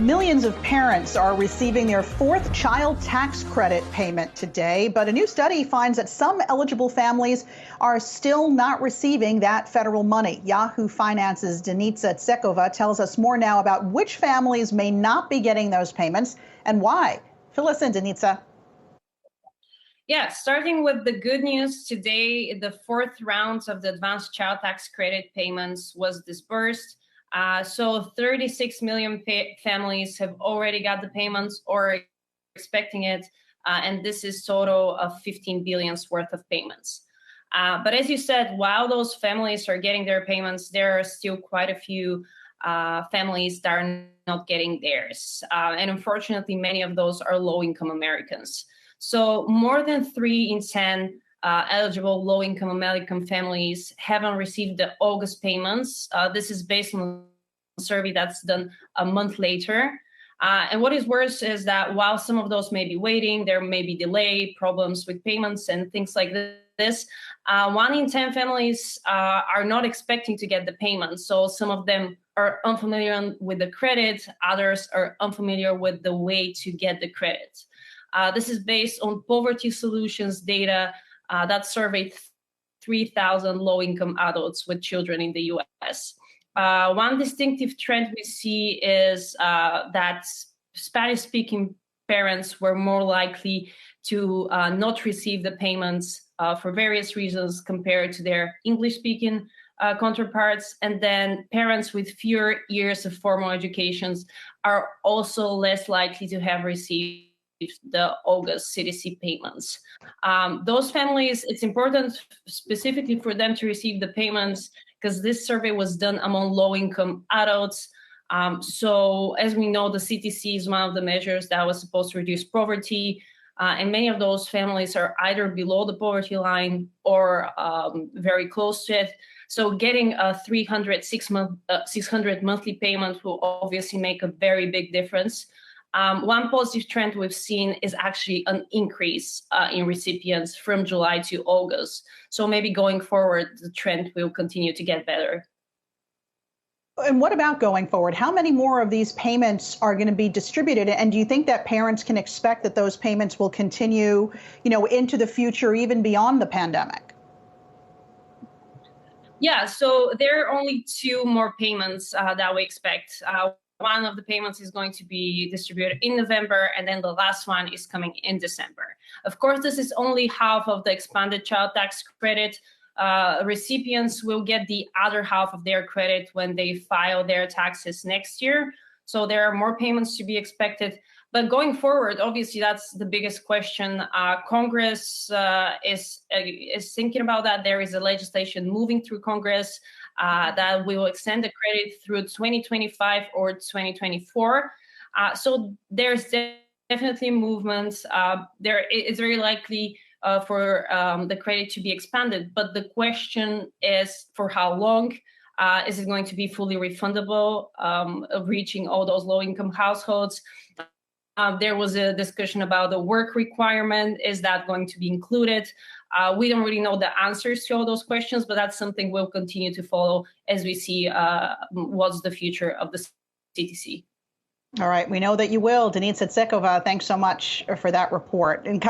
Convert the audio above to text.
Millions of parents are receiving their fourth child tax credit payment today, but a new study finds that some eligible families are still not receiving that federal money. Yahoo Finance's Denitsa Tsekova tells us more now about which families may not be getting those payments and why. Fill us in, Denitsa. Yeah, starting with the good news, today the fourth round of the advanced child tax credit payments was disbursed. So 36 million families have already got the payments or expecting it, and this is total of 15 billions worth of payments. But as you said, while those families are getting their payments, there are still quite a few families that are not getting theirs. And unfortunately, many of those are low-income Americans. So more than 3 in 10 eligible low-income American families haven't received the August payments. This is based on a survey that's done a month later. And what is worse is that while some of those may be waiting, there may be delay, problems with payments and things like this. 1 in 10 families are not expecting to get the payments. So some of them are unfamiliar with the credit, others are unfamiliar with the way to get the credit. This is based on Poverty Solutions data that surveyed 3,000 low-income adults with children in the U.S. One distinctive trend we see is that Spanish-speaking parents were more likely to not receive the payments for various reasons compared to their English-speaking counterparts. And then parents with fewer years of formal educations are also less likely to have received the August CTC payments. Those families, it's important specifically for them to receive the payments because this survey was done among low-income adults. So as we know, the CTC is one of the measures that was supposed to reduce poverty. And many of those families are either below the poverty line or very close to it. So getting a 600 monthly payment will obviously make a very big difference. One positive trend we've seen is actually an increase in recipients from July to August. So maybe going forward, the trend will continue to get better. And what about going forward? How many more of these payments are going to be distributed? And do you think that parents can expect that those payments will continue, into the future, even beyond the pandemic? Yeah, so there are only 2 more payments that we expect. One of the payments is going to be distributed in November, and then the last one is coming in December. Of course, this is only half of the expanded child tax credit. Recipients will get the other half of their credit when they file their taxes next year. So there are more payments to be expected. But going forward, obviously, that's the biggest question. Congress is thinking about that. There is a legislation moving through Congress that will extend the credit through 2025 or 2024. So there's definitely movements. It's very likely for the credit to be expanded. But the question is for how long? Is it going to be fully refundable, reaching all those low-income households? There was a discussion about the work requirement. Is that going to be included? We don't really know the answers to all those questions, but that's something we'll continue to follow as we see what's the future of the CTC. All right. We know that you will. Denitsa Tsekova, thanks so much for that report.